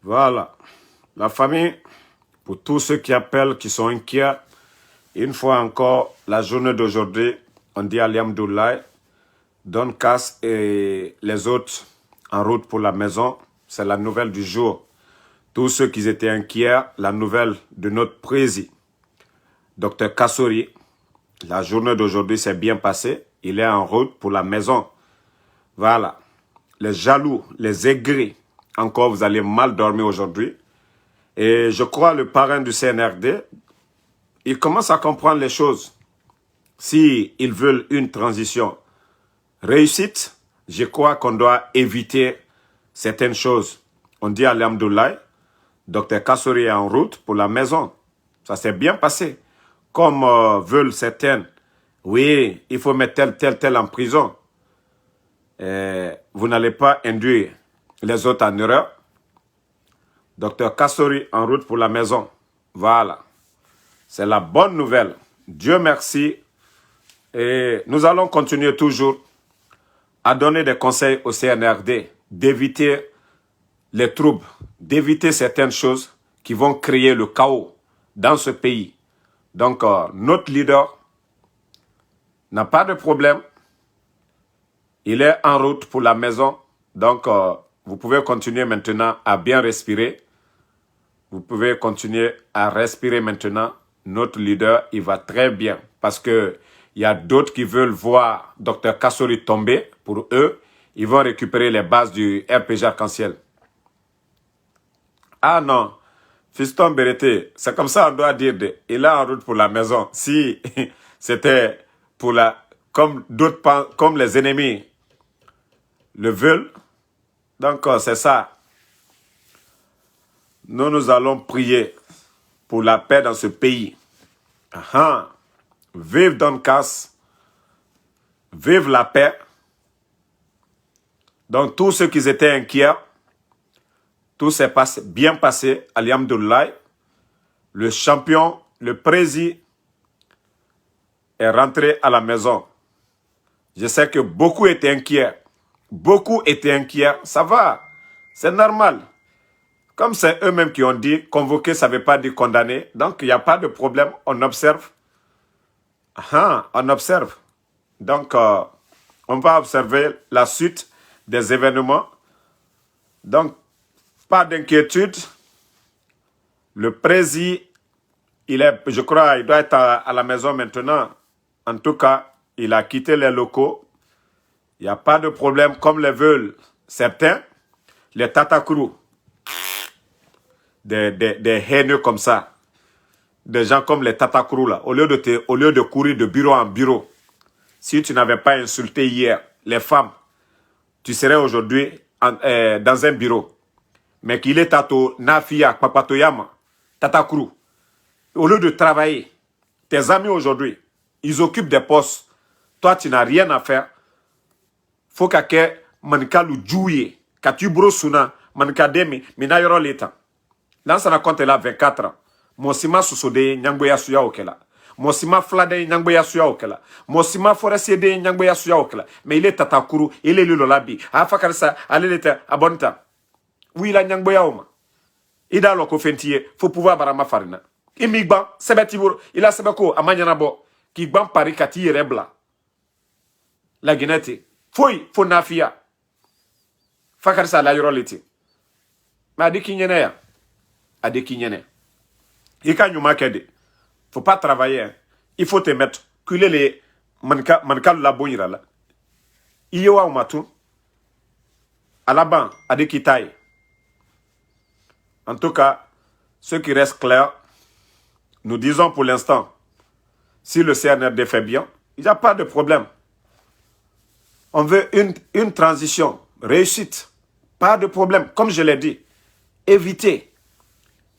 Voilà. La famille, pour tous ceux qui appellent, qui sont inquiets, une fois encore, la journée d'aujourd'hui, on dit Alhamdoulilah, Don Cass et les autres en route pour la maison. C'est la nouvelle du jour. Tous ceux qui étaient inquiets, la nouvelle de notre président, Dr Kassory, la journée d'aujourd'hui s'est bien passée. Il est en route pour la maison. Voilà. Les jaloux, les aigris, encore vous allez mal dormir aujourd'hui. Et je crois le parrain du CNRD, il commence à comprendre les choses. S'ils veulent une transition réussite, je crois qu'on doit éviter certaines choses. On dit Alhamdoulilah, Dr Kassory est en route pour la maison. Ça s'est bien passé. Comme veulent certaines, oui, il faut mettre tel en prison. Vous n'allez pas induire les autres en erreur. Dr Kassory en route pour la maison. Voilà. C'est la bonne nouvelle. Dieu merci. Et nous allons continuer toujours à donner des conseils au CNRD d'éviter les troubles, d'éviter certaines choses qui vont créer le chaos dans ce pays. Donc, notre leader n'a pas de problème. Il est en route pour la maison. Donc, vous pouvez continuer maintenant à bien respirer. Vous pouvez continuer à respirer maintenant. Notre leader, il va très bien. Parce que il y a d'autres qui veulent voir Dr Kassory tomber. Pour eux, ils vont récupérer les bases du RPG Arc-en-Ciel. Ah non, Fiston Berete, c'est comme ça on doit dire. Il est en route pour la maison. Si c'était pour comme d'autres, comme les ennemis le veulent. Donc, c'est ça. Nous allons prier pour la paix dans ce pays. Vive Don Cass. Vive la paix. Donc, tous ceux qui étaient inquiets, tout s'est bien passé. Alhamdoulilah. Le champion, le président est rentré à la maison. Je sais que beaucoup étaient inquiets. Beaucoup étaient inquiets. Ça va. C'est normal. Comme c'est eux-mêmes qui ont dit, convoquer, ça ne veut pas dire condamner. Donc, il n'y a pas de problème. On observe. On observe. Donc, on va observer la suite des événements. Donc, pas d'inquiétude. Le président, je crois, il doit être à la maison maintenant. En tout cas, il a quitté les locaux. Il n'y a pas de problème, comme le veulent certains. Les Tatakrou. Des haineux comme ça. Des gens comme les Tatakrou là. Au lieu de courir de bureau en bureau. Si tu n'avais pas insulté hier les femmes, tu serais aujourd'hui dans un bureau. Mais qu'il est Tato, Nafia, Papatoyama, Tatakrou. Au lieu de travailler, tes amis aujourd'hui, ils occupent des postes. Toi, tu n'as rien à faire. Faut que manka lu jouye, que tu brosuna, manka demi, mina yoro l'état. Là, ça compte là 24 ans. Mosima susode nyangboya suya okela. Mosima flade nyangboya suya okela. Mosima forestier de nyangboya suya okela. Mais il est Tatakrou, il est le lolabi. Afakarisa, allez l'état, abonta. Oui, il a nyangboya oma. Il a loko fentier, faut pouvoir barama farina. Imigban, sebetibur, il a sebeko, amanyanabo, qui ban pari kati rebla. La guinette. Faut nafia. Fakarisa la yoroliti. Mais adi kinyene ya. Adi kinyene. Ika nyuma kede. Faut pas travailler. Il faut te mettre. Kuler les manka la bonira la. Iyewa umatu. Alaban, adi kitaye. En tout cas, ce qui reste clair, nous disons pour l'instant, si le CNRD fait bien, il n'y a pas de problème. On veut une transition, réussite, pas de problème. Comme je l'ai dit, éviter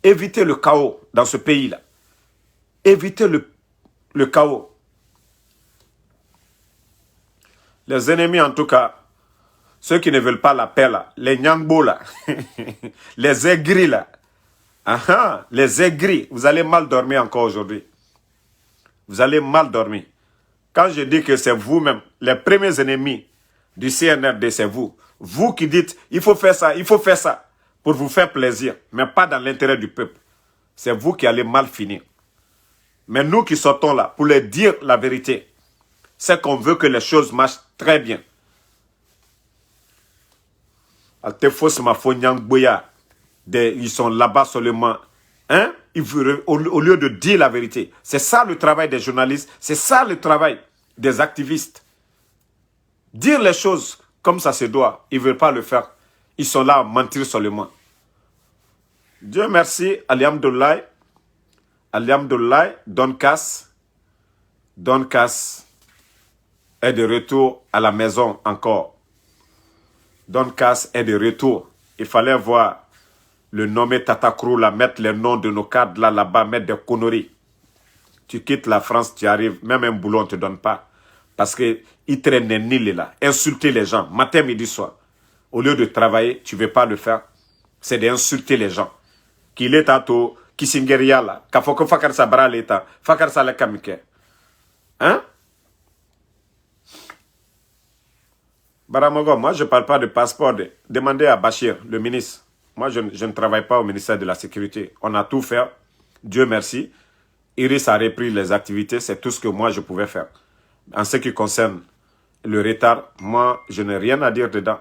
le chaos dans ce pays-là. Éviter le chaos. Les ennemis, en tout cas, ceux qui ne veulent pas la paix, là, les Nyangbo, là, les aigris, là, les aigris, vous allez mal dormir encore aujourd'hui. Vous allez mal dormir. Quand je dis que c'est vous-même, les premiers ennemis du CNRD, c'est vous. Vous qui dites, il faut faire ça, il faut faire ça. pour vous faire plaisir, mais pas dans l'intérêt du peuple. C'est vous qui allez mal finir. Mais nous qui sortons là, pour leur dire la vérité, c'est qu'on veut que les choses marchent très bien. Ils sont là-bas seulement. Hein? Au lieu de dire la vérité. C'est ça le travail des journalistes. C'est ça le travail des activistes. Dire les choses comme ça se doit. Ils ne veulent pas le faire. Ils sont là à mentir seulement. Dieu merci. Alhamdulillah. Alhamdulillah. Don Cass est de retour à la maison encore. Don Cass est de retour. Il fallait voir le nommer Tatakrou, là, mettre les noms de nos cadres là-bas, mettre des conneries. Tu quittes la France, tu arrives, même un boulot, on ne te donne pas. Parce qu'ils traînent les nils là, insulter les gens, matin, midi, soir. Au lieu de travailler, tu ne veux pas le faire. C'est d'insulter les gens. Qu'il est à tout, qui s'ingueria là, qu'il faut que Fakar Sabra l'état, Fakar Salakamike. Hein? Baramogo, moi je ne parle pas de passeport. Demandez à Bachir, le ministre. Moi, je ne travaille pas au ministère de la Sécurité. On a tout fait. Dieu merci. Iris a repris les activités. C'est tout ce que moi, je pouvais faire. En ce qui concerne le retard, moi, je n'ai rien à dire dedans.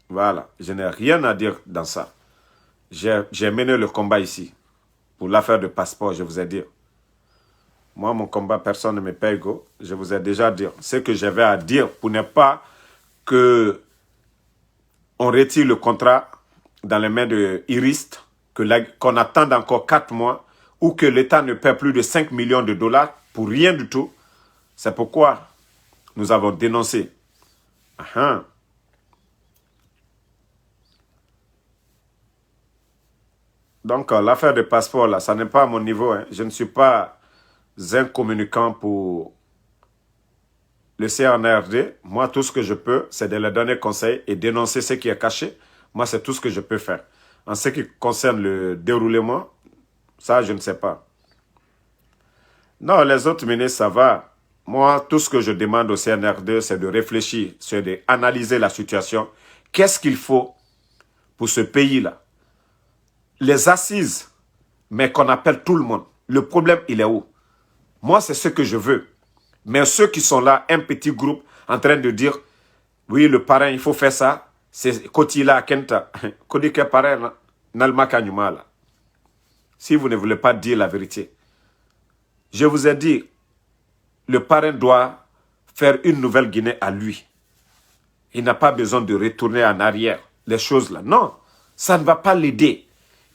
Voilà. Je n'ai rien à dire dans ça. J'ai mené le combat ici. Pour l'affaire de passeport, je vous ai dit. Moi, mon combat, personne ne me paye go. Je vous ai déjà dit. Ce que j'avais à dire pour ne pas que on retire le contrat dans les mains de Iris, qu'on attende encore 4 mois, ou que l'État ne paie plus de 5 millions de dollars pour rien du tout. C'est pourquoi nous avons dénoncé. Donc, l'affaire de passeport, là, ça n'est pas à mon niveau. Hein. Je ne suis pas un communicant pour le CNRD. Moi, tout ce que je peux, c'est de leur donner conseil et dénoncer ce qui est caché. Moi, c'est tout ce que je peux faire. En ce qui concerne le déroulement, ça, je ne sais pas. Non, les autres ministres, ça va. Moi, tout ce que je demande au CNRD, c'est de réfléchir, c'est d'analyser la situation. Qu'est-ce qu'il faut pour ce pays-là? Les assises, mais qu'on appelle tout le monde. Le problème, il est où? Moi, c'est ce que je veux. Mais ceux qui sont là, un petit groupe, en train de dire, oui, le parrain, il faut faire ça. C'est Kotila Kenta. Kodike parrain, Nalmaka Nyumala. Si vous ne voulez pas dire la vérité. Je vous ai dit, le parrain doit faire une nouvelle Guinée à lui. Il n'a pas besoin de retourner en arrière, les choses là. Non, ça ne va pas l'aider.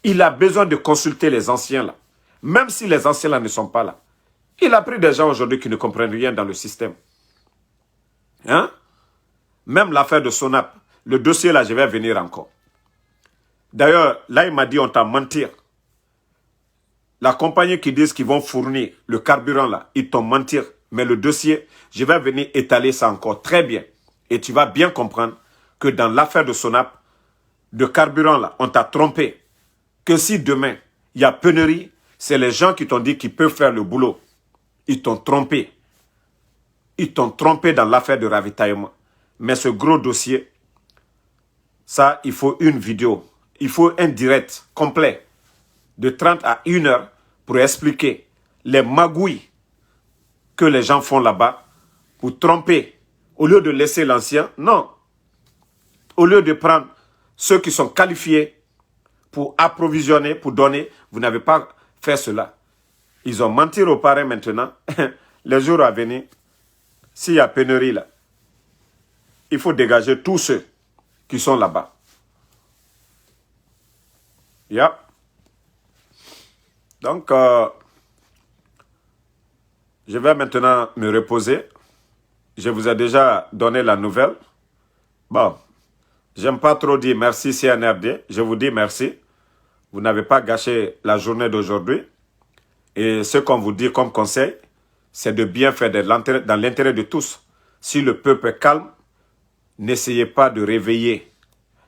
Il a besoin de consulter les anciens là. Même si les anciens là ne sont pas là. Il a pris des gens aujourd'hui qui ne comprennent rien dans le système. Hein? Même l'affaire de Sonap, le dossier là, je vais venir encore. D'ailleurs, là, il m'a dit, on t'a menti. La compagnie qui dit qu'ils vont fournir le carburant là, ils t'ont menti. Mais le dossier, je vais venir étaler ça encore très bien. Et tu vas bien comprendre que dans l'affaire de Sonap, de carburant là, on t'a trompé. Que si demain, il y a pénurie, c'est les gens qui t'ont dit qu'ils peuvent faire le boulot. Ils t'ont trompé. Ils t'ont trompé dans l'affaire de ravitaillement. Mais ce gros dossier, ça, il faut une vidéo. Il faut un direct complet de 30 à 1 heure pour expliquer les magouilles que les gens font là-bas pour tromper. Au lieu de laisser l'ancien, non. Au lieu de prendre ceux qui sont qualifiés pour approvisionner, pour donner, vous n'avez pas fait cela. Ils ont menti au parrain maintenant. Les jours à venir, s'il y a pénurie là, il faut dégager tous ceux qui sont là-bas. Yeah. Donc, je vais maintenant me reposer. Je vous ai déjà donné la nouvelle. Bon, j'aime pas trop dire merci CNRD. Je vous dis merci. Vous n'avez pas gâché la journée d'aujourd'hui. Et ce qu'on vous dit comme conseil, c'est de bien faire dans l'intérêt de tous. Si le peuple est calme, n'essayez pas de réveiller.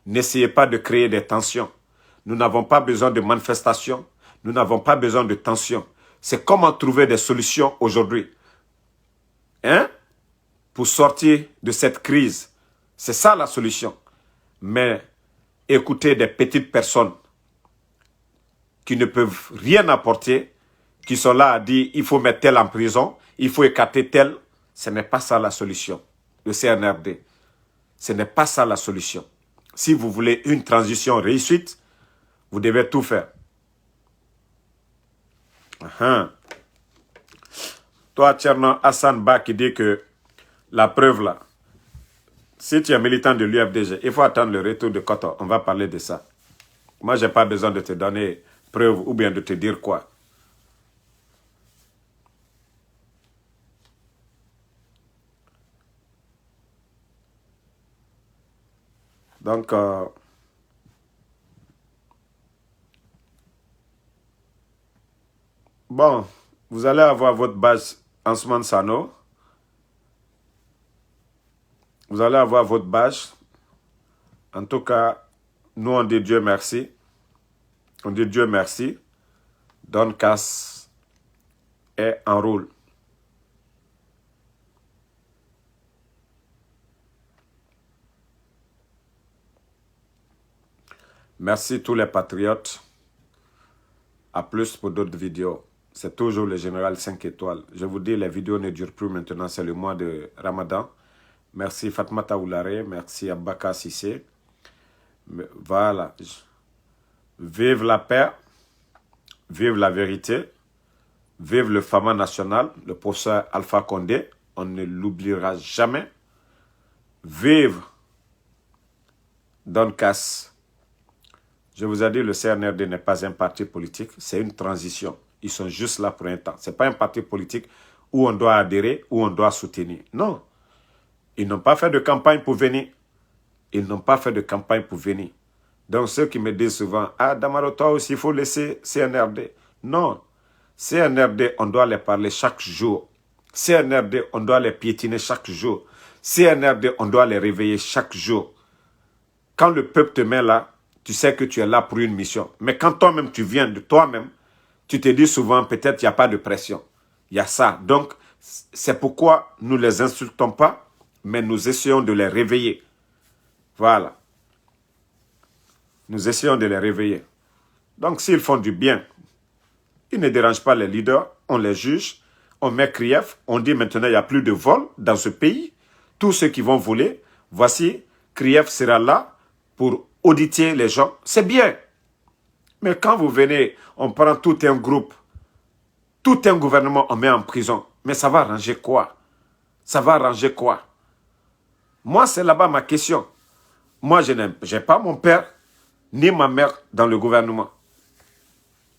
N'essayez pas de créer des tensions. Nous n'avons pas besoin de manifestations. Nous n'avons pas besoin de tensions. C'est comment trouver des solutions aujourd'hui. Hein? Pour sortir de cette crise. C'est ça la solution. Mais écouter des petites personnes qui ne peuvent rien apporter, qui sont là à dire il faut mettre tel en prison, il faut écarter tel. Ce n'est pas ça la solution. Le CNRD, ce n'est pas ça la solution. Si vous voulez une transition réussite, vous devez tout faire. Toi, Tcherno Hassan Ba qui dit que la preuve là, si tu es militant de l'UFDG, il faut attendre le retour de Koto. On va parler de ça. Moi, je n'ai pas besoin de te donner preuve ou bien de te dire quoi. Donc, bon, vous allez avoir votre badge Ansman Sano. Vous allez avoir votre badge. En tout cas, nous on dit Dieu merci. On dit Dieu merci. Don Cass est en rôle. Merci tous les patriotes. À plus pour d'autres vidéos. C'est toujours le général 5 étoiles. Je vous dis, les vidéos ne durent plus maintenant. C'est le mois de Ramadan. Merci Fatmata Oulare. Merci Abaka Sissé. Voilà. Vive la paix. Vive la vérité. Vive le Fama national, le professeur Alpha Condé. On ne l'oubliera jamais. Vive Don Cass. Je vous ai dit, le CNRD n'est pas un parti politique, c'est une transition. Ils sont juste là pour un temps. Ce n'est pas un parti politique où on doit adhérer, où on doit soutenir. Non. Ils n'ont pas fait de campagne pour venir. Ils n'ont pas fait de campagne pour venir. Donc ceux qui me disent souvent, ah Damaro, toi aussi, il faut laisser CNRD. Non. CNRD, on doit les parler chaque jour. CNRD, on doit les piétiner chaque jour. CNRD, on doit les réveiller chaque jour. Quand le peuple te met là, tu sais que tu es là pour une mission. Mais quand toi-même, tu viens de toi-même, tu te dis souvent, peut-être, il n'y a pas de pression. Il y a ça. Donc, c'est pourquoi nous ne les insultons pas, mais nous essayons de les réveiller. Voilà. Nous essayons de les réveiller. Donc, s'ils font du bien, ils ne dérangent pas les leaders, on les juge, on met Krief, on dit maintenant, il n'y a plus de vol dans ce pays. Tous ceux qui vont voler, voici, Krief sera là pour auditer les gens, c'est bien. Mais quand vous venez, on prend tout un groupe, tout un gouvernement, on met en prison. Mais ça va arranger quoi? Ça va arranger quoi? Moi, c'est là-bas ma question. Moi, je n'ai pas mon père ni ma mère dans le gouvernement.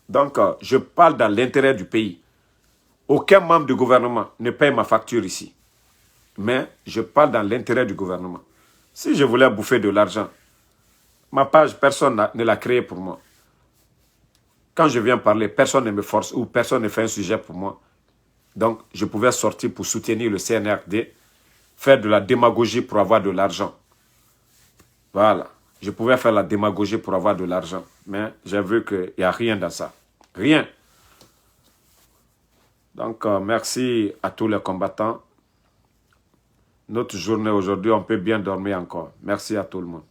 Donc, je parle dans l'intérêt du pays. Aucun membre du gouvernement ne paye ma facture ici. Mais je parle dans l'intérêt du gouvernement. Si je voulais bouffer de l'argent, ma page, personne ne l'a créée pour moi. Quand je viens parler, personne ne me force ou personne ne fait un sujet pour moi. Donc, je pouvais sortir pour soutenir le CNRD, faire de la démagogie pour avoir de l'argent. Voilà. Je pouvais faire la démagogie pour avoir de l'argent. Mais j'ai vu qu'il n'y a rien dans ça. Rien. Donc, merci à tous les combattants. Notre journée aujourd'hui, on peut bien dormir encore. Merci à tout le monde.